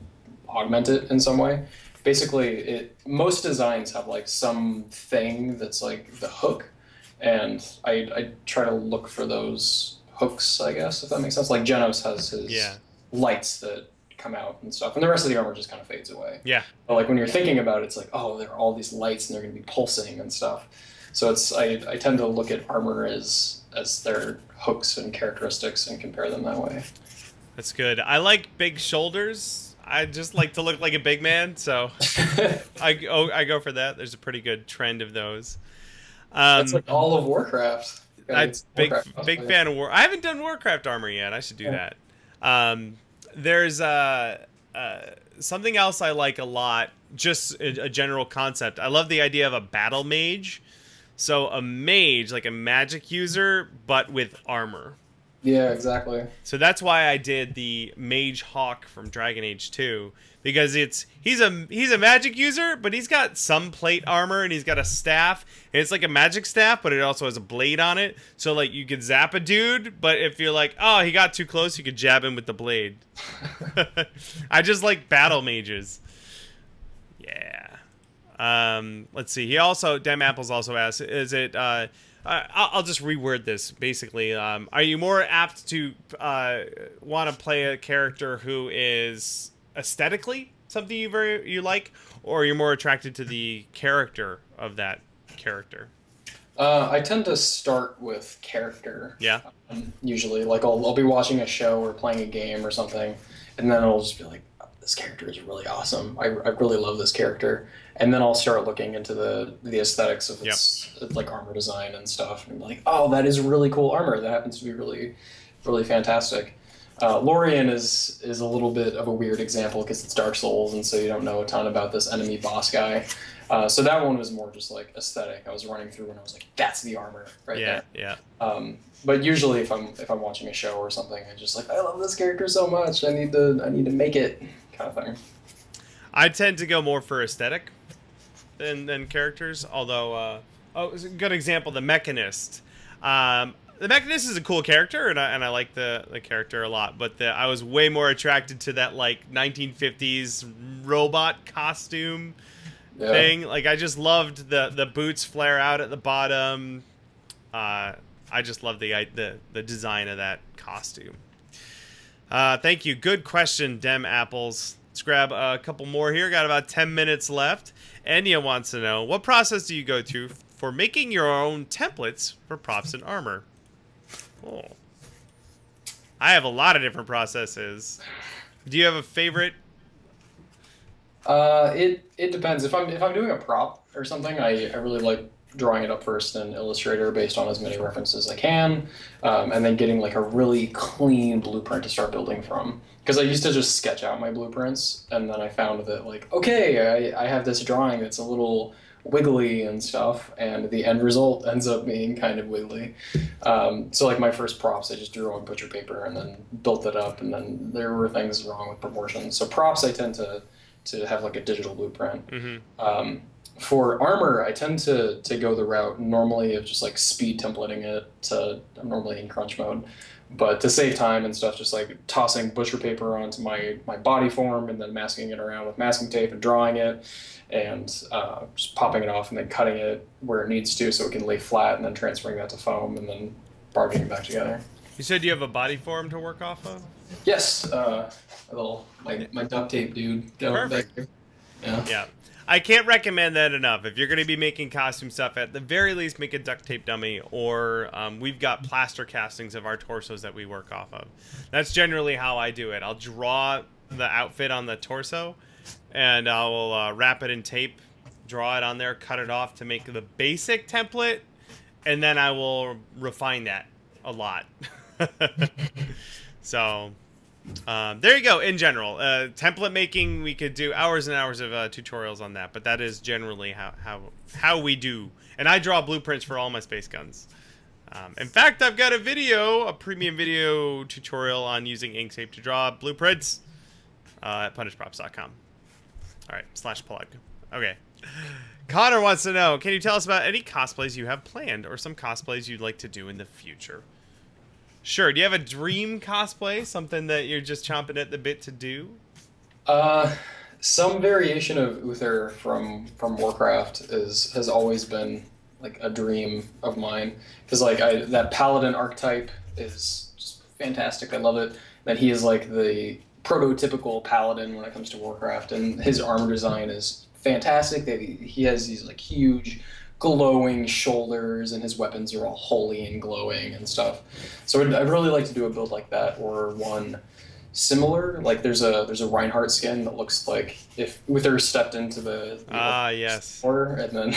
augment it in some way. Basically, most designs have like something that's like the hook, and I try to look for those hooks, I guess, if that makes sense. Like Genos has his lights that come out and stuff, and the rest of the armor just kind of fades away. Yeah. But like when you're thinking about it, it's like, oh, there are all these lights and they're going to be pulsing and stuff. So I tend to look at armor as their hooks and characteristics and compare them that way. That's good. I like big shoulders. I just like to look like a big man, so I go for that. There's a pretty good trend of those. That's like all of Warcraft. I'm big fan of War. I haven't done Warcraft armor yet. I should do that. There's something else I like a lot. Just a general concept. I love the idea of a battle mage. So a mage, like a magic user, but with armor. Yeah, exactly. So that's why I did the Mage Hawk from Dragon Age 2, because he's a magic user, but he's got some plate armor and he's got a staff, and it's like a magic staff, but it also has a blade on it. So like you could zap a dude, but if you're like, oh, he got too close, you could jab him with the blade. I just like battle mages. Yeah. Let's see. Dem Apples also asks, is it I'll just reword this. Basically, are you more apt to want to play a character who is aesthetically something you like, or you're more attracted to the character of that character? I tend to start with character. Yeah. Usually, like I'll be watching a show or playing a game or something, and then I'll just be like, oh, this character is really awesome. I really love this character. And then I'll start looking into the aesthetics of its like armor design and stuff, and be like, oh, that is really cool armor. That happens to be really, really fantastic. Lorian is a little bit of a weird example because it's Dark Souls, and so you don't know a ton about this enemy boss guy. So that one was more just like aesthetic. I was running through and I was like, "That's the armor right there." Yeah. But usually, if I'm watching a show or something, I just like, I love this character so much. I need to make it, kind of thing. I tend to go more for aesthetic than characters. Although, it's a good example, the Mechanist. The Mechanist is a cool character, and I like the character a lot. But I was way more attracted to that like 1950s robot costume thing. Like I just loved the boots flare out at the bottom. I just love the design of that costume. Thank you. Good question, Dem Apples. Let's grab a couple more here. Got about 10 minutes left. Enya wants to know, what process do you go through for making your own templates for props and armor? Oh. I have a lot of different processes. Do you have a favorite? It depends. If I'm doing a prop or something, I really like drawing it up first in Illustrator based on as many references as I can, and then getting like a really clean blueprint to start building from. Because I used to just sketch out my blueprints, and then I found that like, okay, I have this drawing that's a little wiggly and stuff, and the end result ends up being kind of wiggly. So like my first props, I just drew on butcher paper and then built it up, and then there were things wrong with proportions. So props, I tend to have like a digital blueprint. Mm-hmm. For armor, I tend to go the route normally of just like speed templating it. I'm normally in crunch mode, but to save time and stuff, just like tossing butcher paper onto my body form and then masking it around with masking tape and drawing it, and just popping it off and then cutting it where it needs to so it can lay flat, and then transferring that to foam and then bargaining it back together. You said you have a body form to work off of? Yes, my duct tape dude. Perfect. Yeah. I can't recommend that enough. If you're going to be making costume stuff, at the very least, make a duct tape dummy, or we've got plaster castings of our torsos that we work off of. That's generally how I do it. I'll draw the outfit on the torso, and I will wrap it in tape, draw it on there, cut it off to make the basic template, and then I will refine that a lot. So... there you go. In general, template making, we could do hours and hours of tutorials on that, but that is generally how we do. And I draw blueprints for all my space guns. In fact, I've got a premium video tutorial on using Inkscape to draw blueprints at punishprops.com. All right, /plug. Okay. Connor wants to know, can you tell us about any cosplays you have planned or some cosplays you'd like to do in the future? Sure. Do you have a dream cosplay? Something that you're just chomping at the bit to do? Some variation of Uther from Warcraft has always been like a dream of mine. Because like that paladin archetype is just fantastic. I love it. That he is like the prototypical paladin when it comes to Warcraft, and his armor design is fantastic. He has these like huge glowing shoulders, and his weapons are all holy and glowing and stuff. So I'd really like to do a build like that, or one similar. Like there's a Reinhardt skin that looks like if Uther stepped into the yes, order, and then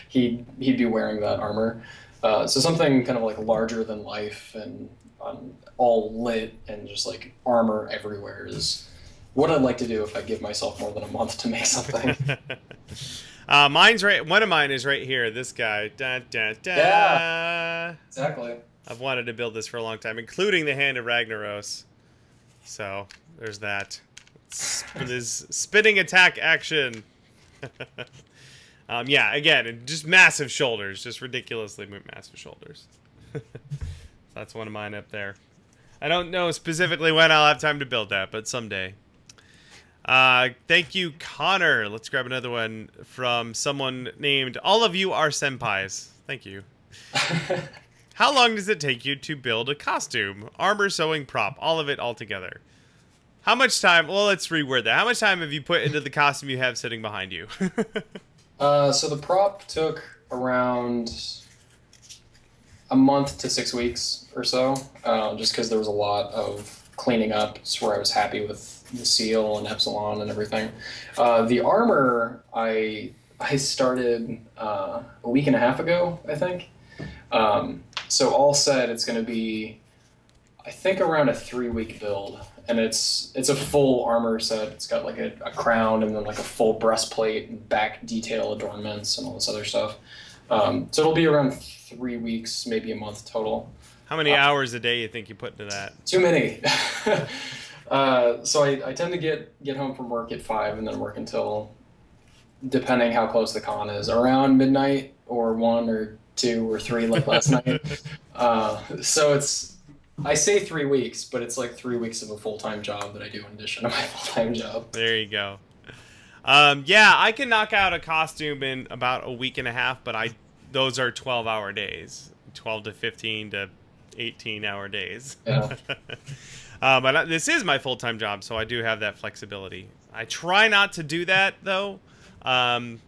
he'd be wearing that armor. So something kind of like larger than life and all lit and just like armor everywhere is what I'd like to do if I give myself more than a month to make something. Mine's right. One of mine is right here. This guy. Da, da, da. Yeah, exactly. I've wanted to build this for a long time, including the Hand of Ragnaros. So there's that. This spinning attack action. Yeah, again, just massive shoulders, just ridiculously massive shoulders. That's one of mine up there. I don't know specifically when I'll have time to build that, but someday. Thank you, Connor. Let's grab another one from someone named All of You Are Senpais. Thank you. How long does it take you to build a costume, armor, sewing, prop, all of it all together? How much time? Well, let's reword that. How much time have you put into the costume you have sitting behind you? So the prop took around a month to 6 weeks or so, just because there was a lot of cleaning up. It's where I was happy with the seal and Epsilon and everything. The armor I started a week and a half ago, I think. So all said, it's going to be I think around a 3 week build, and it's a full armor set. It's got like a crown and then like a full breastplate and back detail adornments and all this other stuff. So it'll be around 3 weeks, maybe a month total. How many hours a day you think you put into that? Too many. So I tend to get home from work at 5 and then work until, depending how close the con is, around midnight or 1 or 2 or 3 like last night. So I say 3 weeks, but it's like 3 weeks of a full-time job that I do in addition to my full-time job. There you go. Yeah, I can knock out a costume in about a week and a half, but those are 12-hour days, 12 to 15 to 18-hour days. Yeah. But this is my full-time job, so I do have that flexibility. I try not to do that, though. I'm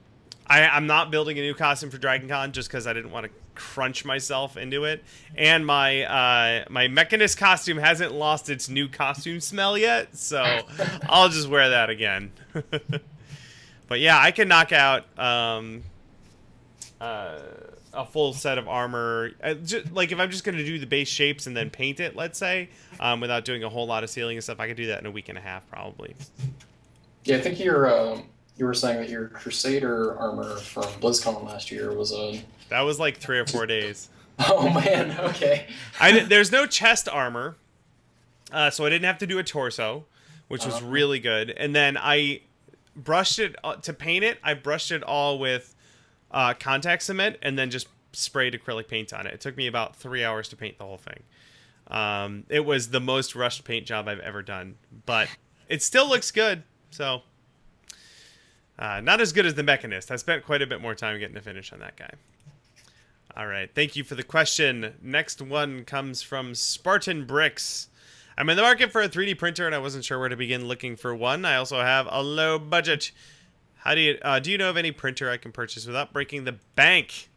not building a new costume for Dragon Con just because I didn't want to crunch myself into it. And my Mechanist costume hasn't lost its new costume smell yet, so I'll just wear that again. But yeah, I can knock out a full set of armor. Like if I'm just going to do the base shapes and then paint it, let's say, without doing a whole lot of sealing and stuff, I could do that in a week and a half probably. Yeah, I think you were saying that your Crusader armor from BlizzCon last year was a... That was like 3 or 4 days. Oh man, okay. There's no chest armor, so I didn't have to do a torso, which was really good. And then I brushed it to paint it. I brushed it all with contact cement and then just sprayed acrylic paint on it. It took me about 3 hours to paint the whole thing. It was the most rushed paint job I've ever done, but it still looks good. So not as good as the Mechanist. I spent quite a bit more time getting to finish on that guy. All right. Thank you for the question. Next one comes from Spartan Bricks. I'm in the market for a 3D printer, and I wasn't sure where to begin looking for one. I also have a low budget. How do you know of any printer I can purchase without breaking the bank?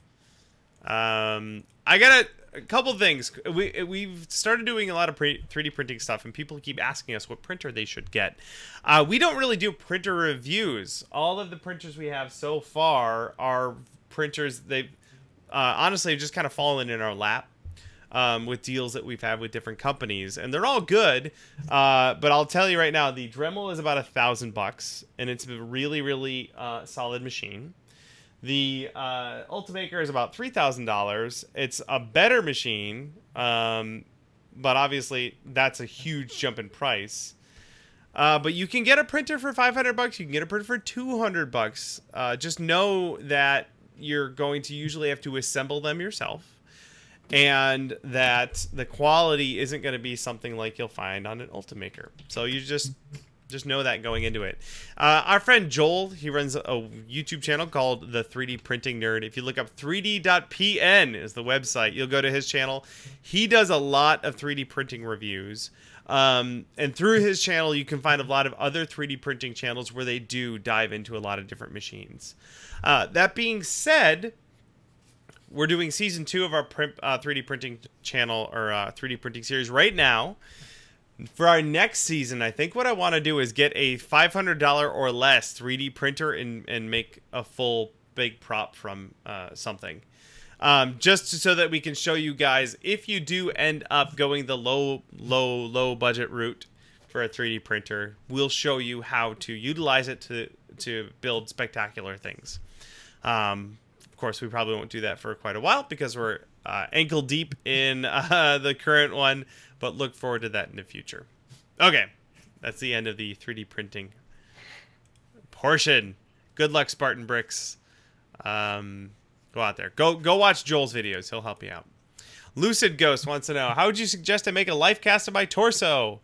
I got a couple things. We've started doing a lot of 3D printing stuff, and people keep asking us what printer they should get. We don't really do printer reviews. All of the printers we have so far are printers they've honestly just kind of fallen in our lap with deals that we've had with different companies, and they're all good. But I'll tell you right now, the Dremel is about $1,000, and it's a really, really solid machine. The Ultimaker is about $3,000. It's a better machine, but obviously that's a huge jump in price. But you can get a printer for $500. You can get a printer for $200. Just know that you're going to usually have to assemble them yourself, and that the quality isn't going to be something like you'll find on an Ultimaker. So you just know that going into it. Our friend Joel, he runs a YouTube channel called The 3D Printing Nerd. If you look up 3d.pn is the website, you'll go to his channel. He does a lot of 3D printing reviews. And through his channel, you can find a lot of other 3D printing channels where they do dive into a lot of different machines. That being said, we're doing season 2 of our 3D printing channel, or 3D printing series right now. For our next season, I think what I want to do is get a $500 or less 3D printer and make a full big prop from something. Just so that we can show you guys, if you do end up going the low budget route for a 3D printer, we'll show you how to utilize it to build spectacular things. Of course, we probably won't do that for quite a while because we're ankle deep in the current one, but look forward to that in the future. Okay, that's the end of the 3D printing portion. Good luck, Spartan Bricks. Go out there. Go watch Joel's videos. He'll help you out. Lucid Ghost wants to know, how would you suggest I make a life cast of my torso?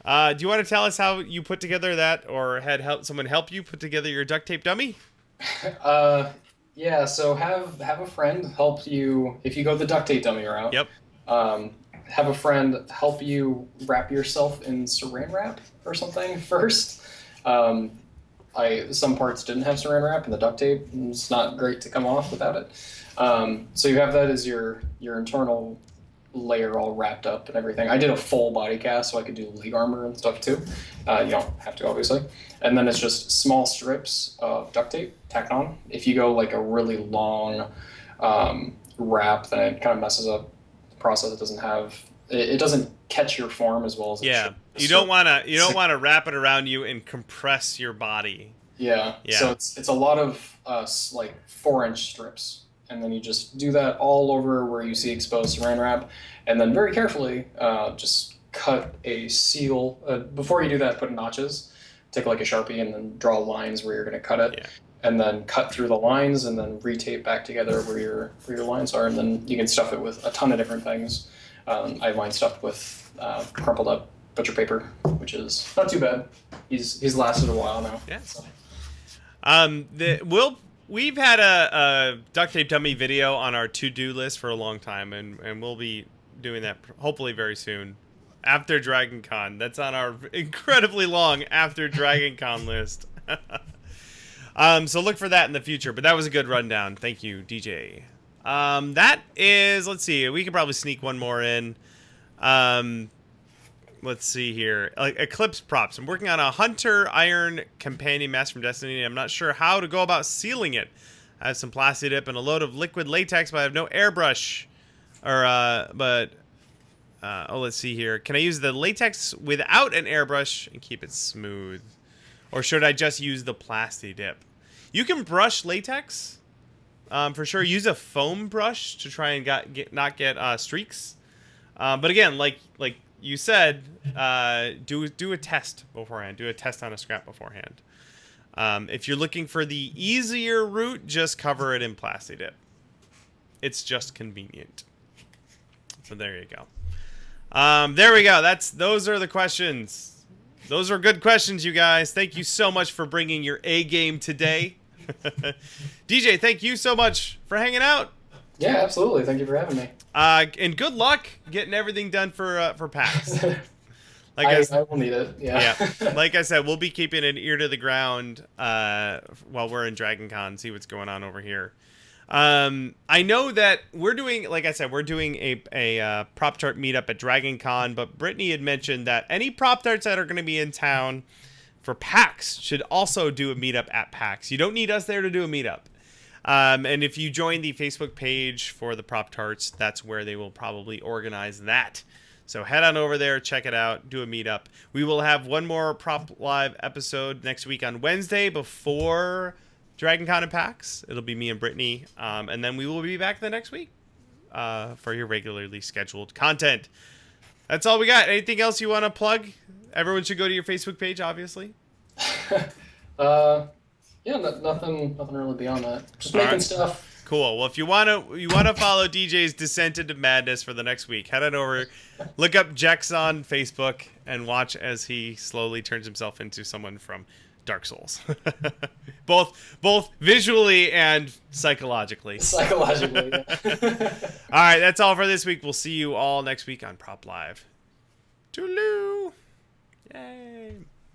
Do you want to tell us how you put together that, or had someone help you put together your duct tape dummy? Yeah, so have a friend help you, if you go the duct tape dummy route. Yep. Have a friend help you wrap yourself in saran wrap or something first. Some parts didn't have saran wrap, and the duct tape is not great to come off without it. So you have that as your internal layer all wrapped up and everything. I did a full body cast, so I could do leg armor and stuff too. You don't have to, obviously. And then it's just small strips of duct tape tacked on. If you go like a really long wrap, then it kind of messes up the process. It it doesn't catch your form as well as it should. You don't want to wrap it around you and compress your body. Yeah. So it's a lot of like 4-inch strips, and then you just do that all over where you see exposed saran wrap, and then very carefully just cut a seal. Before you do that, put notches. Take like a Sharpie and then draw lines where you're going to cut it, and then cut through the lines, and then retape back together where your lines are, and then you can stuff it with a ton of different things. I have mine stuffed with crumpled up butcher paper, which is not too bad. He's lasted a while now. Yeah. So. We've had a duct tape dummy video on our to-do list for a long time, and we'll be doing that hopefully very soon after Dragon Con. That's on our incredibly long after Dragon Con list. So look for that in the future. But that was a good rundown. Thank you, DJ. That is, let's see, we could probably sneak one more in. Let's see here. Eclipse props. I'm working on a Hunter Iron Companion Mask from Destiny. I'm not sure how to go about sealing it. I have some Plasti Dip and a load of liquid latex, but I have no airbrush. Let's see here. Can I use the latex without an airbrush and keep it smooth? Or should I just use the Plasti Dip? You can brush latex. For sure, use a foam brush to try and not get streaks. But again, like you said, do a test beforehand. Do a test on a scrap beforehand. If you're looking for the easier route, just cover it in Plasti Dip. It's just convenient. So there you go. There we go. Those are the questions. Those are good questions, you guys. Thank you so much for bringing your A game today. DJ, thank you so much for hanging out. Yeah, absolutely. Thank you for having me. And good luck getting everything done for PAX. I will need it. Yeah. Like I said, we'll be keeping an ear to the ground while we're in Dragon Con, see what's going on over here. I know that we're doing, like I said, we're doing a prop tart meetup at Dragon Con, but Brittany had mentioned that any prop tarts that are going to be in town for PAX should also do a meetup at PAX. You don't need us there to do a meetup. And if you join the Facebook page for the prop tarts, that's where they will probably organize that. So head on over there, check it out, do a meetup. We will have one more Prop Live episode next week on Wednesday before Dragon Con and PAX. It'll be me and Brittany. And then we will be back the next week for your regularly scheduled content. That's all we got. Anything else you want to plug? Everyone should go to your Facebook page, obviously. Yeah, nothing really beyond that. Just making stuff. Cool. Well, if you want to follow DJ's descent into madness for the next week, head on over, look up Jechts on Facebook, and watch as he slowly turns himself into someone from Dark Souls. both visually and psychologically. Psychologically, yeah. All right, that's all for this week. We'll see you all next week on Prop Live. Toodaloo! Yay!